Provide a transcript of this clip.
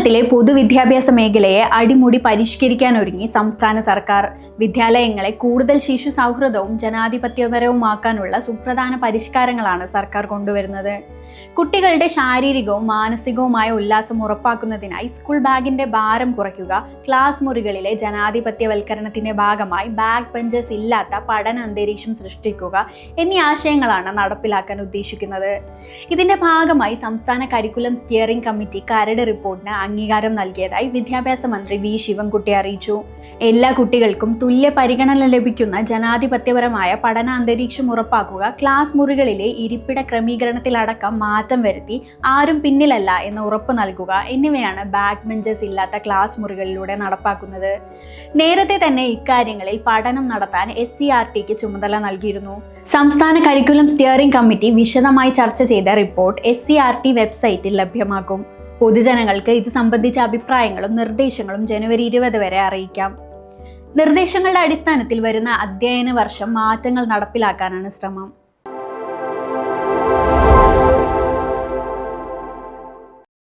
കേരളത്തിലെ പൊതുവിദ്യാഭ്യാസ മേഖലയെ അടിമുടി പരിഷ്കരിക്കാനൊരുങ്ങി സംസ്ഥാന സർക്കാർ. വിദ്യാലയങ്ങളെ കൂടുതൽ ശിശു സൗഹൃദവും ജനാധിപത്യപരവുമാക്കാനുള്ള സുപ്രധാന പരിഷ്കാരങ്ങളാണ് സർക്കാർ കൊണ്ടുവരുന്നത്. കുട്ടികളുടെ ശാരീരികവും മാനസികവുമായ ഉല്ലാസം ഉറപ്പാക്കുന്നതിനായി സ്കൂൾ ബാഗിന്റെ ഭാരം കുറയ്ക്കുക, ക്ലാസ് മുറികളിലെ ജനാധിപത്യവൽക്കരണത്തിന്റെ ഭാഗമായി ബാക്ക് ബെഞ്ചസ് ഇല്ലാത്ത പഠന അന്തരീക്ഷം സൃഷ്ടിക്കുക എന്നീ ആശയങ്ങളാണ് നടപ്പിലാക്കാൻ ഉദ്ദേശിക്കുന്നത്. ഇതിന്റെ ഭാഗമായി സംസ്ഥാന കരിക്കുലം സ്റ്റിയറിംഗ് കമ്മിറ്റി കരട് റിപ്പോർട്ടിന് അംഗീകാരം നൽകിയതായി വിദ്യാഭ്യാസ മന്ത്രി വി ശിവൻകുട്ടി അറിയിച്ചു. എല്ലാ കുട്ടികൾക്കും തുല്യ പരിഗണന ലഭിക്കുന്ന ജനാധിപത്യപരമായ പഠന അന്തരീക്ഷം ഉറപ്പാക്കുക, ക്ലാസ് മുറികളിലെ ഇരിപ്പിട ക്രമീകരണത്തിലടക്കം മാറ്റം വരുത്തി ആരും പിന്നിലല്ല എന്ന് ഉറപ്പ് നൽകുക എന്നിവയാണ് ബാക്ക് ബെഞ്ചസ് ഇല്ലാത്ത ക്ലാസ് മുറികളിലൂടെ നടപ്പാക്കുന്നത്. നേരത്തെ തന്നെ ഇക്കാര്യങ്ങളിൽ പഠനം നടത്താൻ SCERTക്ക് ചുമതല നൽകിയിരുന്നു. സംസ്ഥാന കരിക്കുലം സ്റ്റിയറിംഗ് കമ്മിറ്റി വിശദമായി ചർച്ച ചെയ്ത റിപ്പോർട്ട് SCERT വെബ്സൈറ്റിൽ ലഭ്യമാക്കും. പൊതുജനങ്ങൾക്ക് ഇത് സംബന്ധിച്ച അഭിപ്രായങ്ങളും നിർദ്ദേശങ്ങളും ജനുവരി 20 വരെ അറിയിക്കാം. നിർദ്ദേശങ്ങളുടെ അടിസ്ഥാനത്തിൽ വരുന്ന അധ്യയന വർഷം മാറ്റങ്ങൾ നടപ്പിലാക്കാനാണ് ശ്രമം.